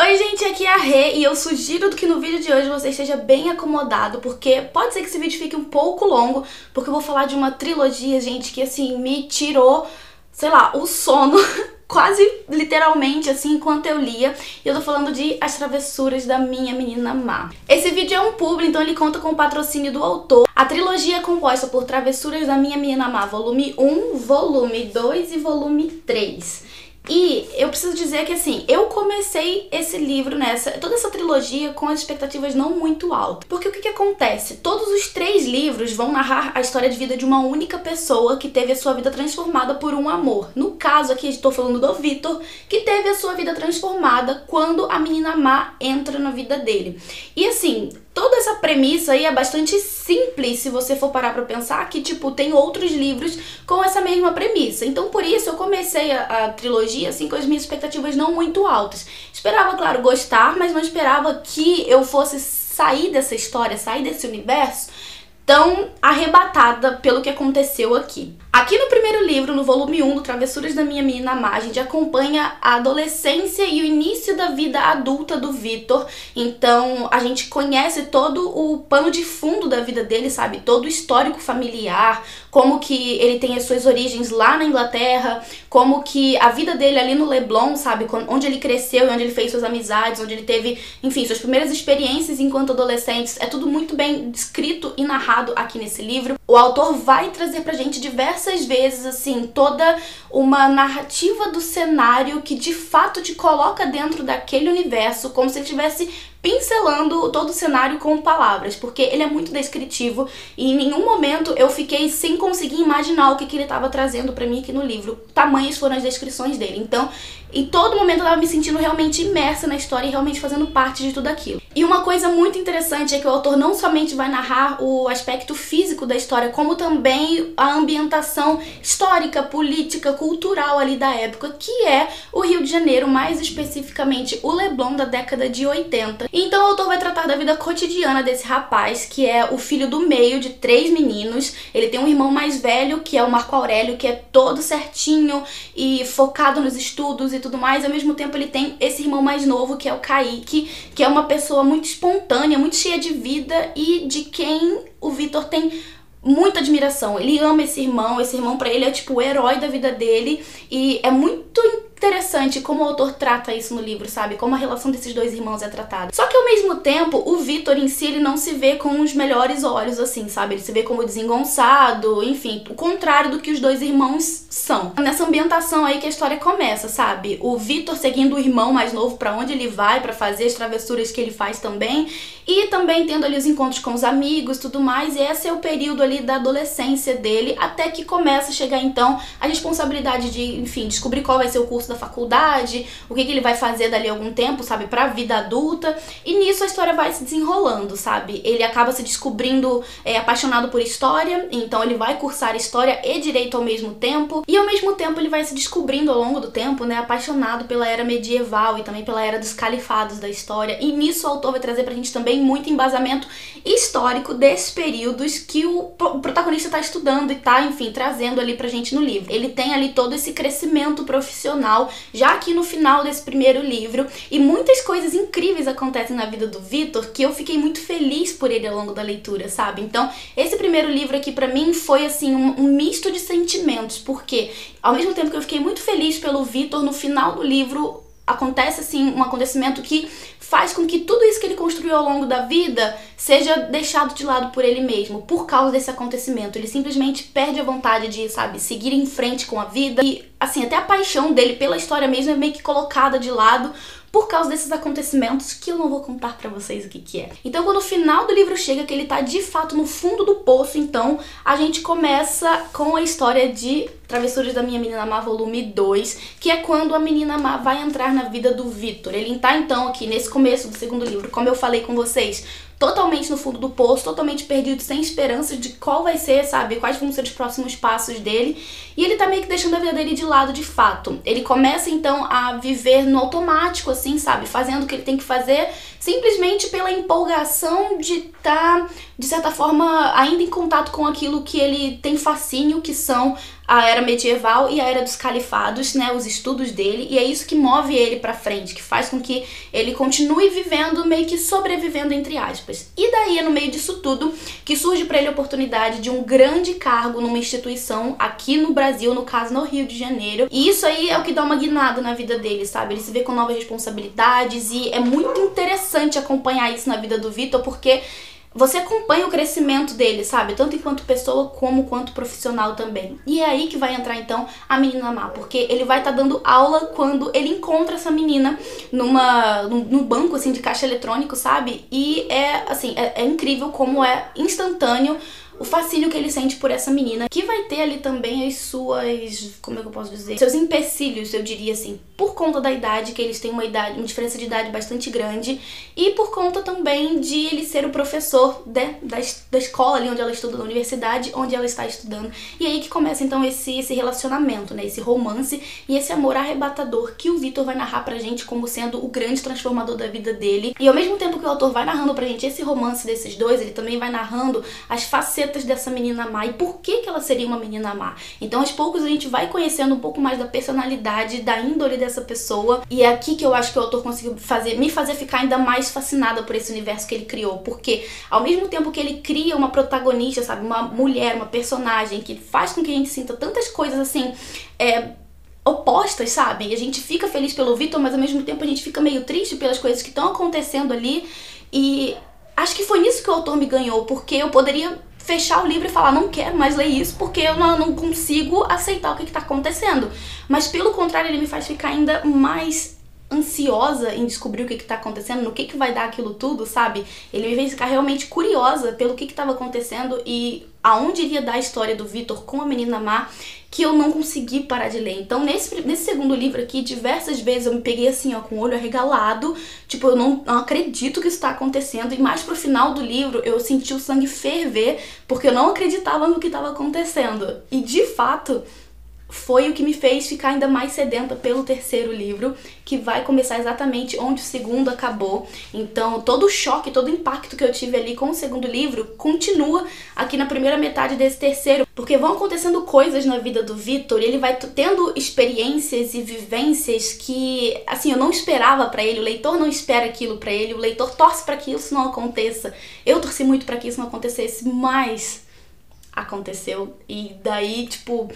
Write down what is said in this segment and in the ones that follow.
Oi gente, aqui é a Rê e eu sugiro que no vídeo de hoje você esteja bem acomodado, porque pode ser que esse vídeo fique um pouco longo, porque eu vou falar de uma trilogia, gente, que assim, me tirou, sei lá, o sono quase literalmente, assim, enquanto eu lia. E eu tô falando de As Travessuras da Minha Menina Má. Esse vídeo é um publi, então ele conta com o patrocínio do autor. A trilogia é composta por Travessuras da Minha Menina Má, volume 1, volume 2 e volume 3. E eu preciso dizer que assim, eu comecei esse livro toda essa trilogia com as expectativas não muito altas. Porque o que acontece? Todos os 3 livros vão narrar a história de vida de uma única pessoa que teve a sua vida transformada por um amor. No caso aqui, estou falando do Vitor, que teve a sua vida transformada quando a menina má entra na vida dele. E assim, toda essa premissa aí é bastante simples se você for parar pra pensar que, tipo, tem outros livros com essa mesma premissa. Então, por isso, eu comecei a trilogia, assim, com as minhas expectativas não muito altas. Esperava, claro, gostar, mas não esperava que eu fosse sair dessa história, sair desse universo tão arrebatada pelo que aconteceu aqui. Aqui no primeiro livro, no volume 1 do Travessuras da Minha Menina Má, a gente acompanha a adolescência e o início da vida adulta do Vitor. Então a gente conhece todo o pano de fundo da vida dele, sabe? Todo o histórico familiar, como que ele tem as suas origens lá na Inglaterra, como que a vida dele ali no Leblon, sabe? Onde ele cresceu e onde ele fez suas amizades, onde ele teve, enfim, suas primeiras experiências enquanto adolescente. É tudo muito bem descrito e narrado aqui nesse livro. O autor vai trazer pra gente diversas vezes, assim, toda uma narrativa do cenário que de fato te coloca dentro daquele universo, como se ele estivesse pincelando todo o cenário com palavras, porque ele é muito descritivo e em nenhum momento eu fiquei sem conseguir imaginar o que ele estava trazendo pra mim aqui no livro. Tamanhas foram as descrições dele. Então, em todo momento eu tava me sentindo realmente imersa na história e realmente fazendo parte de tudo aquilo. E uma coisa muito interessante é que o autor não somente vai narrar o aspecto físico da história, como também a ambientação histórica, política, cultural ali da época, que é o Rio de Janeiro, mais especificamente o Leblon da década de 80. Então o autor vai tratar da vida cotidiana desse rapaz, que é o filho do meio de 3 meninos. Ele tem um irmão mais velho, que é o Marco Aurélio, que é todo certinho e focado nos estudos e tudo mais. Ao mesmo tempo ele tem esse irmão mais novo, que é o Kaique, que é uma pessoa muito espontânea, muito cheia de vida e de quem o Vitor tem muita admiração. Ele ama esse irmão pra ele é tipo o herói da vida dele e é muito interessante como o autor trata isso no livro, sabe? Como a relação desses 2 irmãos é tratada. Só que ao mesmo tempo, o Vitor em si, ele não se vê com os melhores olhos, assim, sabe? Ele se vê como desengonçado, enfim, o contrário do que os 2 irmãos são. Nessa ambientação aí que a história começa, sabe? O Vitor seguindo o irmão mais novo pra onde ele vai, pra fazer as travessuras que ele faz também, e também tendo ali os encontros com os amigos, tudo mais, e esse é o período ali da adolescência dele, até que começa a chegar então a responsabilidade de, enfim, descobrir qual vai ser o curso da faculdade, o que ele vai fazer dali a algum tempo, sabe, pra vida adulta, e nisso a história vai se desenrolando, sabe? Ele acaba se descobrindo apaixonado por história, então ele vai cursar história e direito ao mesmo tempo, e ao mesmo tempo ele vai se descobrindo ao longo do tempo, né, apaixonado pela era medieval e também pela era dos califados da história, e nisso o autor vai trazer pra gente também muito embasamento histórico desses períodos que o protagonista tá estudando e tá, enfim, trazendo ali pra gente no livro. Ele tem ali todo esse crescimento profissional já aqui no final desse primeiro livro, e muitas coisas incríveis acontecem na vida do Vitor que eu fiquei muito feliz por ele ao longo da leitura, sabe? Então, esse primeiro livro aqui pra mim foi assim um misto de sentimentos, porque ao mesmo tempo que eu fiquei muito feliz pelo Vitor, no final do livro acontece assim um acontecimento que faz com que tudo isso que ele construiu ao longo da vida seja deixado de lado por ele mesmo, por causa desse acontecimento. Ele simplesmente perde a vontade de, sabe, seguir em frente com a vida e, assim, até a paixão dele pela história mesmo é meio que colocada de lado por causa desses acontecimentos que eu não vou contar pra vocês o que é. Então, quando o final do livro chega, que ele tá de fato no fundo do poço, então a gente começa com a história de Travessuras da Minha Menina Má, volume 2, que é quando a menina má vai entrar na vida do Vitor. Ele tá então aqui nesse começo do segundo livro, como eu falei com vocês, totalmente no fundo do poço, totalmente perdido, sem esperança de qual vai ser, sabe, quais vão ser os próximos passos dele. E ele tá meio que deixando a vida dele de lado de fato. Ele começa então a viver no automático, assim, sabe, fazendo o que ele tem que fazer, simplesmente pela empolgação de estar, de certa forma, ainda em contato com aquilo que ele tem fascínio, que são a era medieval e a era dos califados, né, os estudos dele, e é isso que move ele pra frente, que faz com que ele continue vivendo, meio que sobrevivendo, entre aspas. E daí é no meio disso tudo que surge pra ele a oportunidade de um grande cargo numa instituição aqui no Brasil, no caso no Rio de Janeiro, e isso aí é o que dá uma guinada na vida dele, sabe? Ele se vê com novas responsabilidades e é muito interessante acompanhar isso na vida do Vitor, porque você acompanha o crescimento dele, sabe? Tanto enquanto pessoa como quanto profissional também. E é aí que vai entrar então a menina má, porque ele vai estar dando aula quando ele encontra essa menina num banco assim de caixa eletrônico, sabe? E é incrível como é instantâneo o fascínio que ele sente por essa menina, que vai ter ali também as suas, como é que eu posso dizer? Seus empecilhos, eu diria assim, por conta da idade, que eles têm uma diferença de idade bastante grande, e por conta também de ele ser o professor da escola ali onde ela estuda, da universidade onde ela está estudando. E aí que começa então esse relacionamento, né? Esse romance e esse amor arrebatador que o Vitor vai narrar pra gente como sendo o grande transformador da vida dele. E ao mesmo tempo que o autor vai narrando pra gente esse romance desses dois, ele também vai narrando as facetas dessa menina má e por que ela seria uma menina má. Então aos poucos a gente vai conhecendo um pouco mais da personalidade, da índole dessa pessoa, e é aqui que eu acho que o autor conseguiu me fazer ficar ainda mais fascinada por esse universo que ele criou, porque ao mesmo tempo que ele cria uma protagonista, sabe, uma mulher, uma personagem que faz com que a gente sinta tantas coisas assim, opostas, sabe? E a gente fica feliz pelo Vitor, mas ao mesmo tempo a gente fica meio triste pelas coisas que estão acontecendo ali, e acho que foi nisso que o autor me ganhou, porque eu poderia fechar o livro e falar, não quero mais ler isso porque eu não consigo aceitar o que está acontecendo. Mas pelo contrário, ele me faz ficar ainda mais ansiosa em descobrir o que está acontecendo, no que vai dar aquilo tudo, sabe? Ele me fez ficar realmente curiosa pelo que estava acontecendo e aonde iria dar a história do Vitor com a menina má, que eu não consegui parar de ler. Então nesse segundo livro aqui, diversas vezes eu me peguei assim, ó, com o olho arregalado, tipo, eu não acredito que isso tá acontecendo, e mais pro final do livro eu senti o sangue ferver, porque eu não acreditava no que estava acontecendo. E de fato foi o que me fez ficar ainda mais sedenta pelo terceiro livro, que vai começar exatamente onde o segundo acabou. Então todo o choque, todo o impacto que eu tive ali com o segundo livro continua aqui na primeira metade desse terceiro, porque vão acontecendo coisas na vida do Vitor, e ele vai tendo experiências e vivências que, assim, eu não esperava pra ele, o leitor não espera aquilo pra ele, o leitor torce pra que isso não aconteça. Eu torci muito pra que isso não acontecesse, mas aconteceu, e daí, tipo,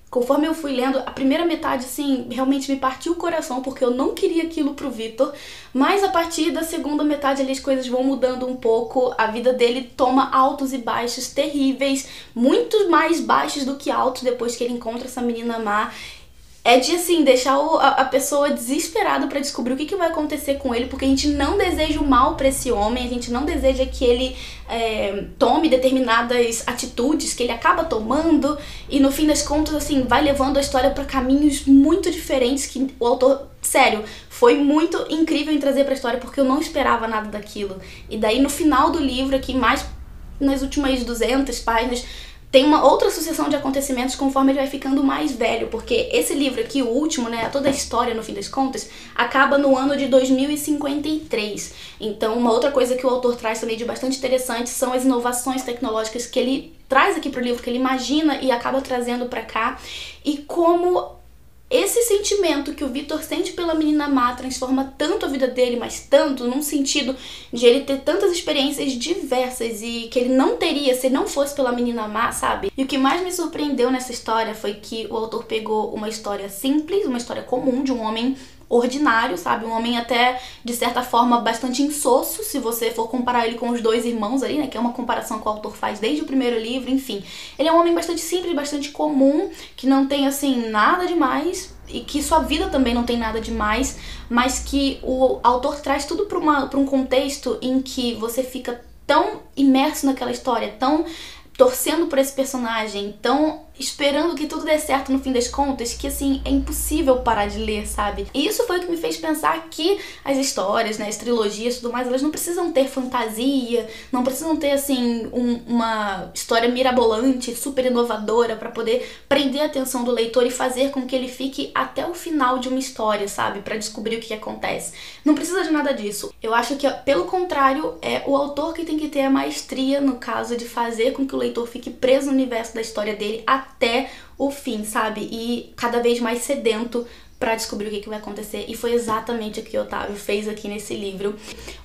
conforme eu fui lendo, a primeira metade, assim, realmente me partiu o coração, porque eu não queria aquilo pro Vitor, mas a partir da segunda metade ali as coisas vão mudando um pouco, a vida dele toma altos e baixos terríveis, muito mais baixos do que altos depois que ele encontra essa menina má. É de, assim, deixar a pessoa desesperada pra descobrir o que vai acontecer com ele, porque a gente não deseja o mal pra esse homem, a gente não deseja que ele tome determinadas atitudes que ele acaba tomando, e no fim das contas, assim, vai levando a história pra caminhos muito diferentes que o autor, sério, foi muito incrível em trazer pra história, porque eu não esperava nada daquilo. E daí no final do livro, aqui mais nas últimas 200 páginas, tem uma outra sucessão de acontecimentos conforme ele vai ficando mais velho, porque esse livro aqui, o último, né, toda a história no fim das contas, acaba no ano de 2053. Então uma outra coisa que o autor traz também de bastante interessante são as inovações tecnológicas que ele traz aqui pro livro, que ele imagina e acaba trazendo pra cá, e como esse sentimento que o Vitor sente pela menina má transforma tanto a vida dele, mas tanto, num sentido de ele ter tantas experiências diversas e que ele não teria se não fosse pela menina má, sabe? E o que mais me surpreendeu nessa história foi que o autor pegou uma história simples, uma história comum de um homem ordinário, sabe? Um homem até, de certa forma, bastante insosso, se você for comparar ele com os dois irmãos ali, né? Que é uma comparação que o autor faz desde o primeiro livro, enfim. Ele é um homem bastante simples, bastante comum, que não tem, assim, nada demais, e que sua vida também não tem nada demais, mas que o autor traz tudo para um contexto em que você fica tão imerso naquela história, tão torcendo por esse personagem, tão esperando que tudo dê certo no fim das contas, que assim, é impossível parar de ler, sabe? E isso foi o que me fez pensar que as histórias, né, as trilogias e tudo mais, elas não precisam ter fantasia, não precisam ter, assim, uma história mirabolante, super inovadora pra poder prender a atenção do leitor e fazer com que ele fique até o final de uma história, sabe? Pra descobrir o que acontece. Não precisa de nada disso. Eu acho que, pelo contrário, é o autor que tem que ter a maestria, no caso, de fazer com que o leitor fique preso no universo da história dele até o fim, sabe? E cada vez mais sedento pra descobrir o que vai acontecer. E foi exatamente o que o Otávio fez aqui nesse livro.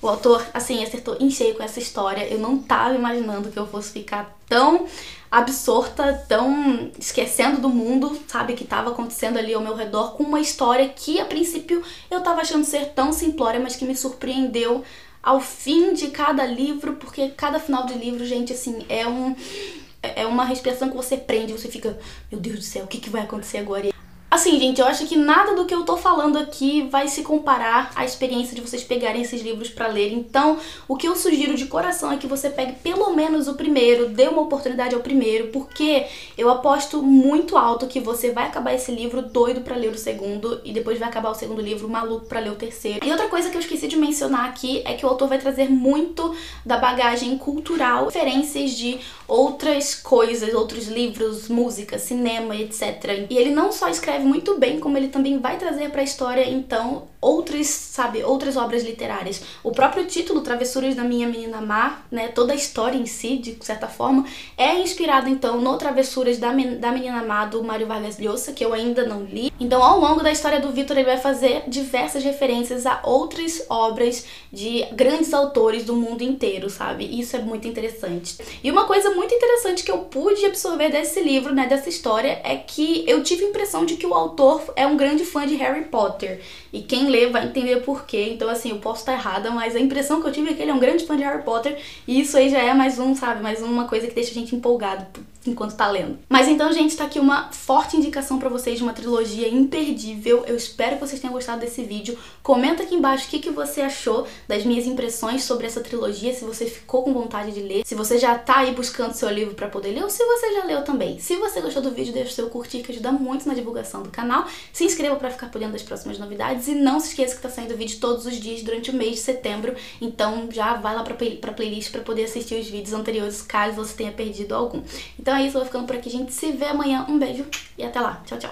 O autor, assim, acertou em cheio com essa história. Eu não tava imaginando que eu fosse ficar tão absorta, tão esquecendo do mundo, sabe, que tava acontecendo ali ao meu redor, com uma história que, a princípio, eu tava achando ser tão simplória, mas que me surpreendeu ao fim de cada livro, porque cada final de livro, gente, assim, é uma respiração que você prende, você fica, meu Deus do céu, o que vai acontecer agora? Assim, gente, eu acho que nada do que eu tô falando aqui vai se comparar à experiência de vocês pegarem esses livros pra ler. Então, o que eu sugiro de coração é que você pegue pelo menos o primeiro, dê uma oportunidade ao primeiro, porque eu aposto muito alto que você vai acabar esse livro doido pra ler o segundo e depois vai acabar o segundo livro maluco pra ler o terceiro. E outra coisa que eu esqueci de mencionar aqui é que o autor vai trazer muito da bagagem cultural, referências de outras coisas, outros livros, música, cinema, etc. E ele não só escreve muito bem, como ele também vai trazer pra história, então, outras obras literárias. O próprio título, Travessuras da Minha Menina Má, né, toda a história em si, de certa forma, é inspirado, então, no Travessuras da Menina Má, do Mário Vargas Llosa, que eu ainda não li. Então, ao longo da história do Victor, ele vai fazer diversas referências a outras obras de grandes autores do mundo inteiro, sabe? Isso é muito interessante. E uma coisa muito interessante que eu pude absorver desse livro, né, dessa história, é que eu tive a impressão de que o autor é um grande fã de Harry Potter. E quem lê vai entender por quê. Então, assim, eu posso estar errada, mas a impressão que eu tive é que ele é um grande fã de Harry Potter. E isso aí já é mais uma coisa que deixa a gente empolgado enquanto tá lendo. Mas então, gente, tá aqui uma forte indicação pra vocês de uma trilogia imperdível. Eu espero que vocês tenham gostado desse vídeo. Comenta aqui embaixo o que você achou das minhas impressões sobre essa trilogia, se você ficou com vontade de ler, se você já tá aí buscando seu livro pra poder ler, ou se você já leu também. Se você gostou do vídeo, deixa o seu curtir, que ajuda muito na divulgação do canal. Se inscreva pra ficar por dentro das próximas novidades e não se esqueça que tá saindo vídeo todos os dias durante o mês de setembro, então já vai lá pra playlist pra poder assistir os vídeos anteriores, caso você tenha perdido algum. Então é isso, eu vou ficando por aqui, gente. Se vê amanhã. Um beijo e até lá. Tchau, tchau.